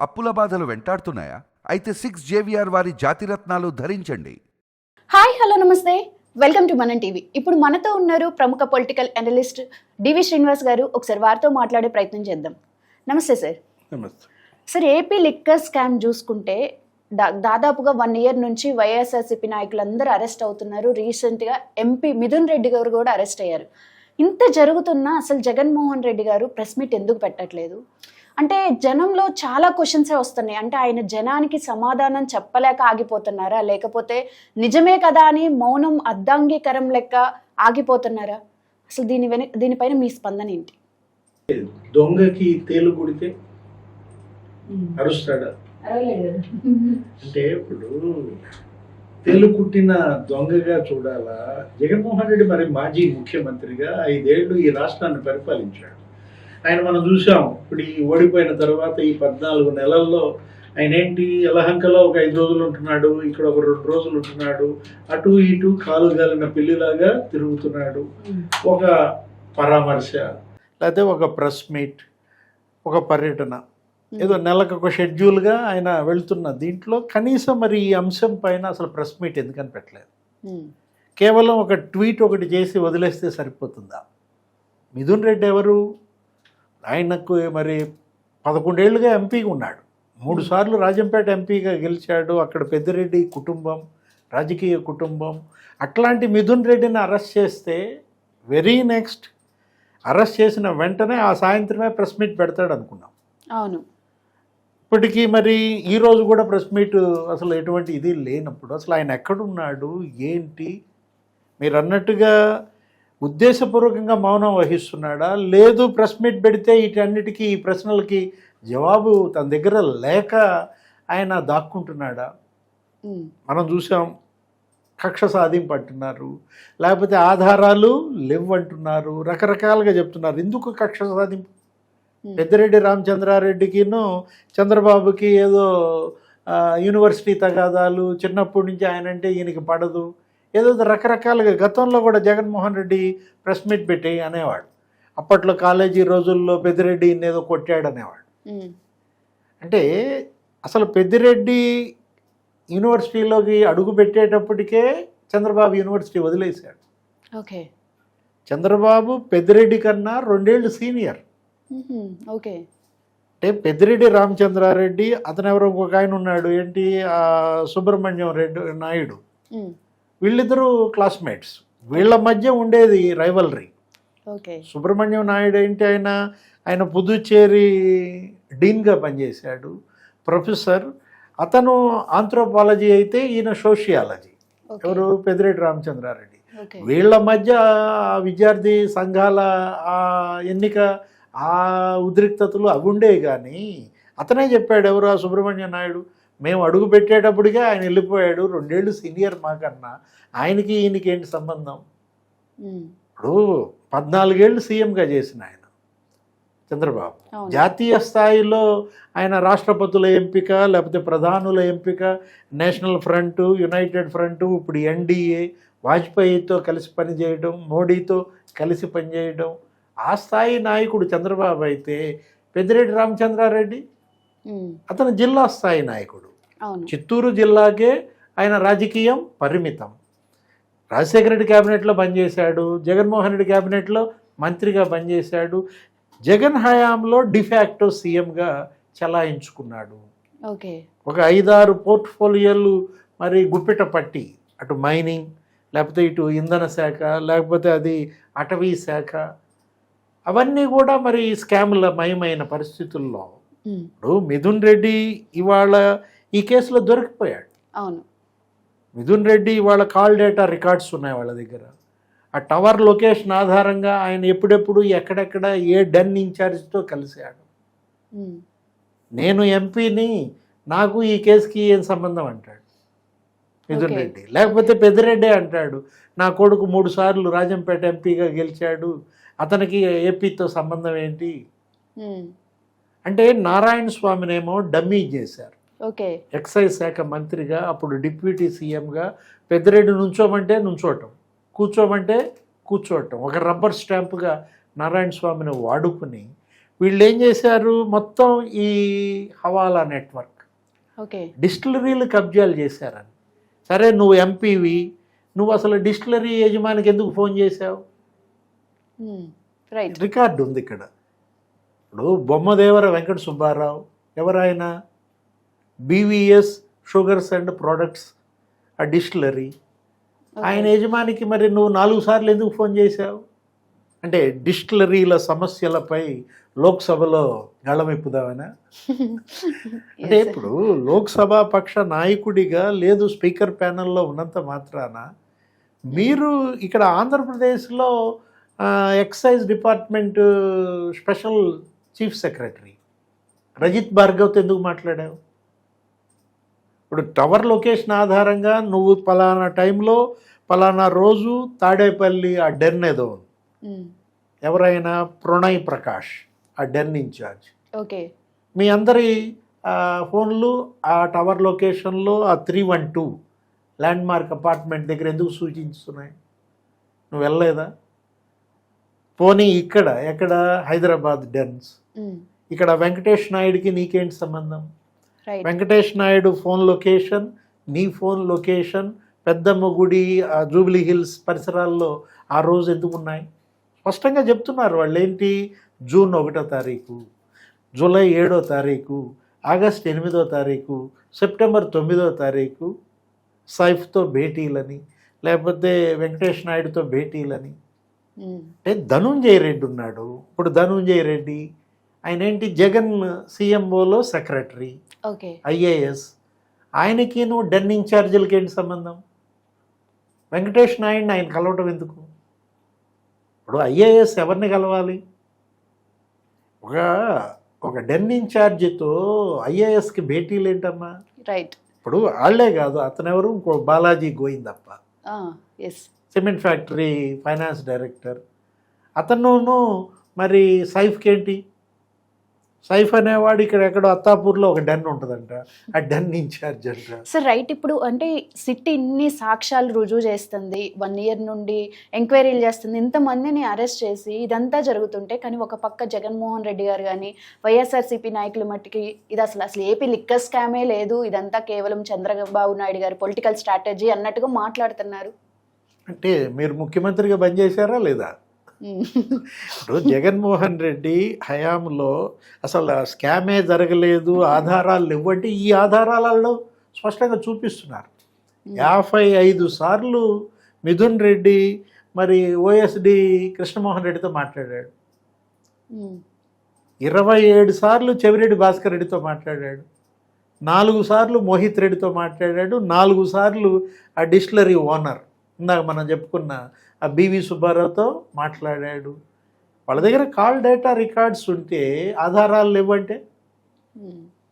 అప్పుల బాధలు వెంటాడుతున్నాయా? అయితే 6 JVR వారి జాతిరత్నాలు ధరించండి. హాయ్ హలో నమస్తే, వెల్కమ్ టు మనం టీవీ. ఇప్పుడు మనతో ఉన్నారు ప్రముఖ పొలిటికల్ అనలిస్ట్ డివి శ్రీనివాస్ గారు. ఒకసారి వారితో మాట్లాడే ప్రయత్నం చేద్దాం. నమస్తే సార్. నమస్తే సార్, ఏపీ లిక్కర్ స్కామ్ చూసుకుంటే దాదాపుగా 1 year నుంచి వైఎస్ఆర్సీపీ నాయకులందరూ అరెస్ట్ అవుతున్నారు. రీసెంట్గా ఎంపీ మిథున్ రెడ్డి గారు కూడా అరెస్ట్ అయ్యారు. ఇంత జరుగుతున్నా అసలు జగన్మోహన్ రెడ్డి గారు ప్రెస్ మీట్ ఎందుకు పెట్టట్లేదు? అంటే జనంలో చాలా క్వశ్చన్సే వస్తున్నాయి. అంటే ఆయన జనానికి సమాధానం చెప్పలేక ఆగిపోతున్నారా, లేకపోతే నిజమే కదా అని మౌనం అర్ధాంగీకరం లెక్క ఆగిపోతున్నారా? అసలు దీనిపైన మీ స్పందన ఏంటి? దొంగకి తేలు కుడితే అరుస్తాడా? అంటే ఇప్పుడు తేలు కుట్టిన దొంగగా చూడాలా? జగన్మోహన్ రెడ్డి మరి మాజీ ముఖ్యమంత్రిగా 5 ఏళ్ళు ఈ రాష్ట్రాన్ని పరిపాలించాడు. ఆయన మనం చూసాం. ఇప్పుడు ఈ ఓడిపోయిన తర్వాత ఈ 14 నెలల్లో ఆయన ఏంటి, యలహంకలో ఒక 5 రోజులు ఉంటున్నాడు, ఇక్కడ ఒక 2 రోజులు ఉంటున్నాడు, అటు ఇటు కాలు గాలిన పిల్లిలాగా తిరుగుతున్నాడు. ఒక పరామర్శ, లేకపోతే ఒక ప్రెస్ మీట్, ఒక పర్యటన, ఏదో నెలకు ఒక షెడ్యూల్గా ఆయన వెళ్తున్న దీంట్లో కనీసం మరి ఈ అంశం పైన అసలు ప్రెస్ మీట్ ఎందుకని పెట్టలేదు? కేవలం ఒక ట్వీట్ ఒకటి చేసి వదిలేస్తే సరిపోతుందా? మిథున్ రెడ్డి ఎవరు? ఆయనకు మరి 11 ఏళ్ళుగా ఎంపీగా ఉన్నాడు. 3 సార్లు రాజంపేట ఎంపీగా గెలిచాడు. అక్కడ పెద్దిరెడ్డి కుటుంబం, రాజకీయ కుటుంబం. అట్లాంటి మిథున్ రెడ్డిని అరెస్ట్ చేస్తే వెరీ నెక్స్ట్ అరెస్ట్ చేసిన వెంటనే ఆ సాయంత్రమే ప్రెస్ మీట్ పెడతాడు అనుకున్నాం. అవును. ఇప్పటికీ మరి ఈరోజు కూడా ప్రెస్ మీట్ అసలు ఎటువంటి ఇది లేనప్పుడు అసలు ఆయన ఎక్కడున్నాడు ఏంటి? మీరు అన్నట్టుగా ఉద్దేశపూర్వకంగా మౌనం వహిస్తున్నాడా, లేదు ప్రెస్ మీట్ పెడితే వీటన్నిటికీ ఈ ప్రశ్నలకి జవాబు తన దగ్గర లేక ఆయన దాక్కుంటున్నాడా? మనం చూసాం. కక్ష సాధింపు అంటున్నారు, లేకపోతే ఆధారాలు లేవంటున్నారు, రకరకాలుగా చెప్తున్నారు. ఎందుకు కక్ష సాధింపు? పెద్దిరెడ్డి రామచంద్రారెడ్డికిను చంద్రబాబుకి ఏదో యూనివర్సిటీ తగాదాలు, చిన్నప్పటి నుంచి ఆయన అంటే ఈయనకి పడదు, ఏదో రకరకాలుగా. గతంలో కూడా జగన్మోహన్ రెడ్డి ప్రెస్ మీట్ పెట్టి అనేవాడు, అప్పట్లో కాలేజీ రోజుల్లో పెద్దిరెడ్డి ఏదో కొట్టాడు అనేవాడు. అంటే అసలు పెద్దిరెడ్డి యూనివర్సిటీలోకి అడుగు పెట్టేటప్పటికే చంద్రబాబు యూనివర్సిటీ వదిలేశాడు. ఓకే. చంద్రబాబు పెద్దిరెడ్డి కన్నా 2 ఏళ్ళు సీనియర్. ఓకే. అంటే పెద్దిరెడ్డి రామచంద్రారెడ్డి, అతను ఎవరో ఇంకొక ఆయన ఉన్నాడు, ఏంటి సుబ్రహ్మణ్యం రెడ్డి నాయుడు, వీళ్ళిద్దరూ క్లాస్మేట్స్. వీళ్ళ మధ్య ఉండేది రైవలరీ. సుబ్రహ్మణ్యం నాయుడు ఏంటి, ఆయన పుదుచ్చేరి డీన్గా పనిచేశాడు, ప్రొఫెసర్. అతను ఆంథ్రోపాలజీ అయితే ఈయన సోషియాలజీ. ఎవరు? పెద్దిరెడ్డి రామచంద్రారెడ్డి. వీళ్ళ మధ్య విద్యార్థి సంఘాల ఎన్నిక, ఆ ఉద్రిక్తతలు అవి ఉండేవి. కానీ అతనే చెప్పాడు, ఎవరు? ఆ సుబ్రహ్మణ్యం నాయుడు, మేము అడుగు పెట్టేటప్పటికే ఆయన వెళ్ళిపోయాడు, 2 ఏళ్ళు సీనియర్ మాకన్నా, ఆయనకి ఈయనకి ఏంటి సంబంధం? ఇప్పుడు 14 ఏళ్ళు సీఎంగా చేసిన ఆయన చంద్రబాబు, జాతీయ స్థాయిలో ఆయన రాష్ట్రపతుల ఎంపిక, లేకపోతే ప్రధానుల ఎంపిక, నేషనల్ ఫ్రంట్, యునైటెడ్ ఫ్రంట్, ఇప్పుడు ఎన్డీఏ, వాజ్పేయితో కలిసి పనిచేయడం, మోడీతో కలిసి పనిచేయడం, ఆ స్థాయి నాయకుడు చంద్రబాబు అయితే పెద్దిరెడ్డి రామచంద్రారెడ్డి అతను జిల్లా స్థాయి నాయకుడు. చిత్తూరు జిల్లాకే ఆయన రాజకీయం పరిమితం. రాజశేఖర రెడ్డి క్యాబినెట్లో పనిచేశాడు, జగన్మోహన్ రెడ్డి క్యాబినెట్లో మంత్రిగా పనిచేశాడు, జగన్ హయాంలో డిఫాక్టో సీఎంగా చలాయించుకున్నాడు. ఒక 5-6 పోర్ట్ఫోలియోలు మరి గుప్పిట పట్టి, అటు మైనింగ్, లేకపోతే ఇటు ఇంధన శాఖ, లేకపోతే అది అటవీ శాఖ, అవన్నీ కూడా మరి స్కామ్ల మయమైన పరిస్థితుల్లో ఇప్పుడు మిథున్ రెడ్డి ఇవాళ ఈ కేసులో దొరికిపోయాడు. అవును. మిథున్ రెడ్డి ఇవాళ కాల్ డేటా రికార్డ్స్ ఉన్నాయి వాళ్ళ దగ్గర. ఆ టవర్ లొకేషన్ ఆధారంగా ఆయన ఎప్పుడెప్పుడు ఎక్కడెక్కడ ఏ డన్ ఇన్ఛార్జ్తో కలిశాడు. నేను ఎంపీని, నాకు ఈ కేసుకి ఏం సంబంధం అంటాడు మిథున్ రెడ్డి. లేకపోతే పెద్దిరెడ్డి అంటాడు, నా కొడుకు 3 సార్లు రాజంపేట ఎంపీగా గెలిచాడు, అతనికి ఏపీతో సంబంధం ఏంటి? అంటే నారాయణ స్వామినేమో డమ్మీ చేశారు. ఎక్సైజ్ శాఖ మంత్రిగా, అప్పుడు డిప్యూటీ సీఎంగా. పెద్దిరెడ్డి నుంచోమంటే నుంచోవటం, కూర్చోమంటే కూర్చోవటం, ఒక రబ్బర్ స్టాంపుగా నారాయణ స్వామిని వాడుకుని వీళ్ళు ఏం చేశారు, మొత్తం ఈ హవాలా నెట్వర్క్ ఓకే. డిస్టిలరీలు కబ్జాలు చేశారని. సరే, నువ్వు ఎంపీవి, నువ్వు అసలు డిస్టిలరీ యజమానికి ఎందుకు ఫోన్ చేశావు? రైట్. రికార్డు ఉంది ఇక్కడ. ఇప్పుడు బొమ్మదేవర వెంకట సుబ్బారావు ఎవరైనా బీవీఎస్ షుగర్స్ అండ్ ప్రొడక్ట్స్ ఆ డిస్టిలరీ, ఆయన యజమానికి మరి నువ్వు 4 సార్లు ఎందుకు ఫోన్ చేశావు? అంటే డిస్టిలరీల సమస్యలపై లోక్సభలో గళమెప్పుదామనా? అంటే ఇప్పుడు లోక్సభ పక్ష నాయకుడిగా లేదు, స్పీకర్ ప్యానెల్లో ఉన్నంత మాత్రాన మీరు ఇక్కడ ఆంధ్రప్రదేశ్లో excise department special chief secretary Rajat భార్గవ్తో ఎందుకు మాట్లాడావు? ఇప్పుడు టవర్ లొకేషన్ ఆధారంగా నువ్వు పలానా టైంలో పలానా రోజు తాడేపల్లి ఆ డెన్ ఏదో ఎవరైనా ప్రణయ్ ప్రకాష్ ఆ డెన్ ఇన్ఛార్జ్, ఓకే, మీ అందరి ఫోన్లు ఆ టవర్ లొకేషన్లో ఆ 312 ల్యాండ్ మార్క్ అపార్ట్మెంట్ దగ్గర ఎందుకు సూచిస్తున్నాయి? నువ్వు వెళ్ళలేదా? పోనీ ఇక్కడ ఎక్కడ హైదరాబాద్ డెన్స్, ఇక్కడ వెంకటేష్ నాయుడికి నీకేంటి సంబంధం? వెంకటేష్ నాయుడు ఫోన్ లొకేషన్, నీ ఫోన్ లొకేషన్ పెద్దమ్మ గుడి జూబ్లీ హిల్స్ పరిసరాల్లో ఆ రోజు ఎందుకు ఉన్నాయి? స్పష్టంగా చెప్తున్నారు వాళ్ళు. ఏంటి, జూన్ 1వ తారీఖు, జూలై 7వ తారీఖు, ఆగస్ట్ 8వ తారీఖు, సెప్టెంబర్ 9వ తారీఖు సైఫ్తో భేటీలని, లేకపోతే వెంకటేష్ నాయుడుతో భేటీలని. అంటే ధనుంజయ రెడ్డి ఉన్నాడు. ఇప్పుడు ధనుంజయ రెడ్డి ఆయన ఏంటి, జగన్ సీఎంఓలో సెక్రటరీ, ఓకే, ఐఏఎస్. ఆయనకి నువ్వు డెన్ ఇన్ఛార్జీలకి ఏంటి సంబంధం? వెంకటేష్ నాయుడిని ఆయన కలవటం ఎందుకు? ఇప్పుడు ఐఏఎస్ ఎవరిని కలవాలి? ఒక డెన్ ఇన్ఛార్జితో ఐఏఎస్కి భేటీలు ఏంటమ్మా? రైట్. ఇప్పుడు వాళ్ళే కాదు, అతనెవరు, ఇంకో Balaji Govindappa, cement factory finance director, అతను మరి సైఫ్కి ఏంటి? సైఫ్ అనేవాడు ఇక్కడ ఎక్కడో అత్తాపూర్లో ఒక డెన్ ఉంటుందంట, ఆ డెన్ ఇన్ఛార్జ్ అంట. Sir right. ఇప్పుడు అంటే సిట్ ఇన్ని సాక్ష్యాలు రుజువు చేస్తుంది, 1 ఇయర్ నుండి ఎంక్వైరీలు చేస్తుంది, ఇంతమందిని అరెస్ట్ చేసి ఇదంతా జరుగుతుంటే, కానీ ఒక పక్క జగన్మోహన్ రెడ్డి గారు కానీ వైఎస్ఆర్సీపీ నాయకుల మట్టికి ఇది అసలు ఏపీ లిక్కర్ స్కామే లేదు, ఇదంతా కేవలం చంద్రబాబు నాయుడు గారి పొలిటికల్ స్ట్రాటజీ అన్నట్టుగా మాట్లాడుతున్నారు. అంటే మీరు ముఖ్యమంత్రిగా పనిచేశారా లేదా? ఇప్పుడు జగన్మోహన్ రెడ్డి హయాంలో అసలు స్కామే జరగలేదు, ఆధారాలు లేవంటే ఈ ఆధారాలలో స్పష్టంగా చూపిస్తున్నారు. 55 సార్లు మిథున్ రెడ్డి మరి ఓఎస్డి కృష్ణమోహన్ రెడ్డితో మాట్లాడాడు, 27 సార్లు చెవిరెడ్డి భాస్కర్ రెడ్డితో మాట్లాడాడు, 4 సార్లు మోహిత్ రెడ్డితో మాట్లాడాడు, 4 సార్లు ఆ డిస్టిలరీ ఓనర్ ఇందాక మనం చెప్పుకున్న ఆ బివి సుబ్బారావుతో మాట్లాడాడు. వాళ్ళ దగ్గర కాల్ డేటా రికార్డ్స్ ఉంటే ఆధారాలు లేవంటే,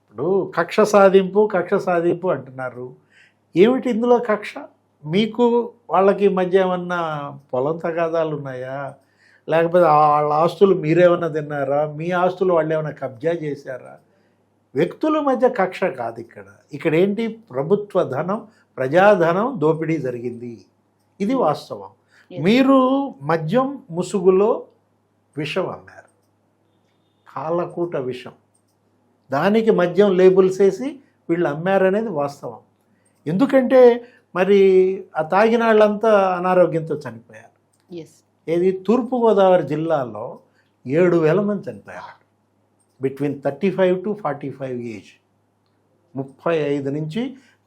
ఇప్పుడు కక్ష సాధింపు అంటున్నారు. ఏమిటి ఇందులో కక్ష? మీకు వాళ్ళకి మధ్య ఏమన్నా పొలం తగాదాలు ఉన్నాయా? లేకపోతే వాళ్ళ ఆస్తులు మీరేమన్నా తిన్నారా? మీ ఆస్తులు వాళ్ళు ఏమైనా కబ్జా చేశారా? వ్యక్తుల మధ్య కక్ష కాదు ఇక్కడ. ఇక్కడ ఏంటి, ప్రభుత్వ ధనం, ప్రజాధనం దోపిడీ జరిగింది, ఇది వాస్తవం. మీరు మద్యం ముసుగులో విషం అమ్మారు, కాలకూట విషం, దానికి మద్యం లేబుల్స్ వేసి వీళ్ళు అమ్మారనేది వాస్తవం. ఎందుకంటే మరి ఆ తాగిన వాళ్ళంతా అనారోగ్యంతో చనిపోయారు. ఏది, తూర్పుగోదావరి జిల్లాలో 7,000 మంది చనిపోయారు బిట్వీన్ 35 to 45 ఏజ్, 35 నుంచి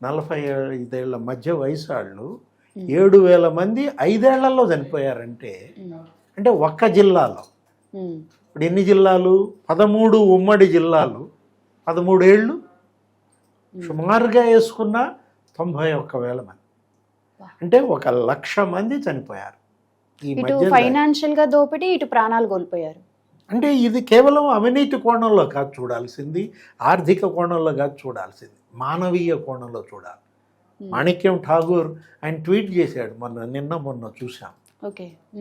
45 ఏళ్ల మధ్య వయసు వాళ్ళు 7,000 మంది 5 ఏళ్లలో చనిపోయారంటే, అంటే ఒక్క జిల్లాలో. ఇప్పుడు ఎన్ని జిల్లాలు? 13 ఉమ్మడి జిల్లాలు, 13 ఏళ్ళు సుమారుగా వేసుకున్న 91,000 మంది, అంటే 1,00,000 మంది చనిపోయారు ఈ మధ్య. ఫైనాన్షియల్ గా దోపిడీ, ఇటు ప్రాణాలు కోల్పోయారు. అంటే ఇది కేవలం అవినీతి కోణంలో కాదు చూడాల్సింది, ఆర్థిక కోణంలో కాదు చూడాల్సింది, మానవీయ కోణంలో చూడాలి. మాణిక్యం ఠాగూర్ ఆయన ట్వీట్ చేశాడు మొన్న చూసాం.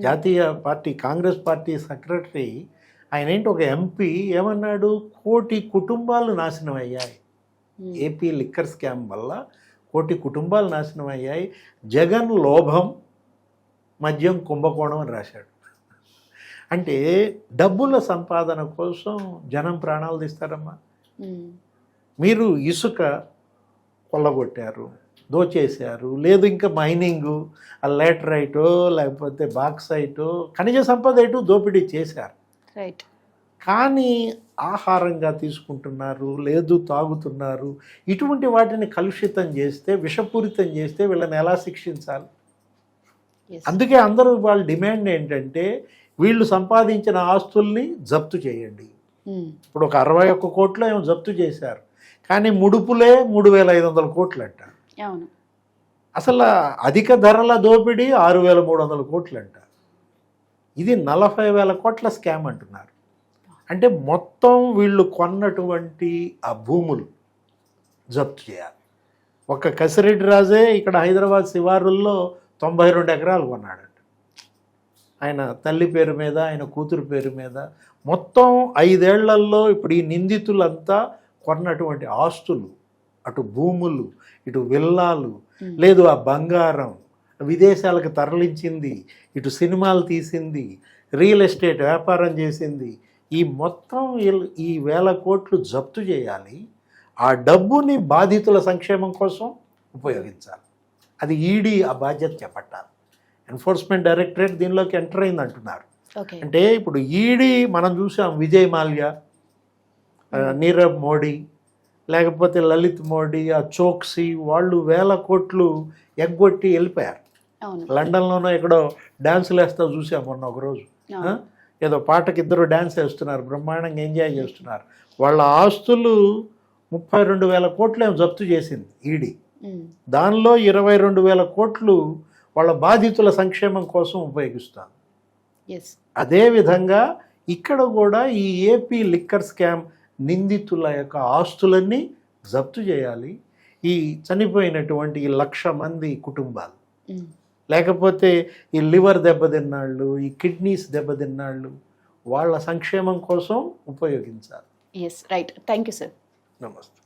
జాతీయ పార్టీ కాంగ్రెస్ పార్టీ సెక్రటరీ ఆయన ఏంటి, ఒక ఎంపీ ఏమన్నాడు, 1 కోటి కుటుంబాలు నాశనం అయ్యాయి ఏపీ లిక్కర్ స్కామ్ వల్ల, 1 కోటి కుటుంబాలు నాశనం అయ్యాయి, జగన్ లోభం మద్యం కుంభకోణం అని రాశాడు. అంటే డబ్బుల సంపాదన కోసం జనం ప్రాణాలు తీస్తారమ్మా. మీరు ఇసుక కొల్లగొట్టారు, దోచేశారు, లేదు ఇంకా మైనింగు, ఆ లాటరైటో లేకపోతే బాక్సైటో ఖనిజ సంపద ఎటు దోపిడీ చేశారు. రైట్. కానీ ఆహారంగా తీసుకుంటున్నారు, లేదు తాగుతున్నారు. ఇటువంటి వాటిని కలుషితం చేస్తే, విషపూరితం చేస్తే వీళ్ళని ఎలా శిక్షించాలి? అందుకే అందరూ వాళ్ళ డిమాండ్ ఏంటంటే వీళ్ళు సంపాదించిన ఆస్తుల్ని జప్తు చేయండి. ఇప్పుడు ఒక 61 కోట్లు ఏమో జప్తు చేశారు, కానీ ముడుపులే 3,500 కోట్లు అంట. అవును. అసలు అధిక ధరల దోపిడీ 6,300 కోట్లు అంట. ఇది 40,000 కోట్ల స్కామ్ అంటున్నారు. అంటే మొత్తం వీళ్ళు కొన్నటువంటి ఆ భూములు జప్తు చేయాలి. ఒక కసిరెడ్డి రాజే ఇక్కడ హైదరాబాద్ శివారుల్లో 92 ఎకరాలు కొన్నాడంట. ఆయన తల్లి పేరు మీద, ఆయన కూతురు పేరు మీద. మొత్తం 5 ఏళ్లలో ఇప్పుడు ఈ నిందితులంతా కొన్నటువంటి ఆస్తులు, అటు భూములు, ఇటు విల్లాలు, లేదు ఆ బంగారం, విదేశాలకు తరలించింది, ఇటు సినిమాలు తీసింది, రియల్ ఎస్టేట్ వ్యాపారం చేసింది, ఈ మొత్తం ఈ 1,000 కోట్లు జప్తు చేయాలి. ఆ డబ్బుని బాధితుల సంక్షేమం కోసం ఉపయోగించాలి. అది ఈడీ ఆ బాధ్యత చేపట్టాలి. ఎన్ఫోర్స్మెంట్ డైరెక్టరేట్ దీనిలోకి ఎంటర్ అయింది అంటున్నారు. అంటే ఇప్పుడు ఈడీ మనం చూసాం, విజయ్ మాల్యా, నీరవ్ మోడీ, లేకపోతే లలిత్ మోడీ, ఆ చోక్సీ, వాళ్ళు 1,000 కోట్లు ఎగ్గొట్టి వెళ్ళిపోయారు. లండన్లోనో ఎక్కడో డ్యాన్సులు వేస్తా చూసాం మొన్న ఒకరోజు. ఏదో పాటకి ఇద్దరు డ్యాన్స్ వేస్తున్నారు, బ్రహ్మాండంగా ఎంజాయ్ చేస్తున్నారు. వాళ్ళ ఆస్తులు 32,000 కోట్లు ఏమో జప్తు చేసింది ఈడీ. దానిలో 22,000 కోట్లు వాళ్ళ బాధితుల సంక్షేమం కోసం ఉపయోగిస్తాను. అదేవిధంగా ఇక్కడ కూడా ఈ ఏపీ లిక్కర్ స్కామ్ నిందితుల యొక్క ఆస్తులన్నీ జప్తు చేయాలి. ఈ చనిపోయినటువంటి ఈ 1,00,000 మంది కుటుంబాలు, లేకపోతే ఈ లివర్ దెబ్బతిన్నాళ్ళు, ఈ కిడ్నీస్ దెబ్బతిన్నాళ్ళు, వాళ్ళ సంక్షేమం కోసం ఉపయోగించాలి. రైట్. Thank you sir. నమస్తే.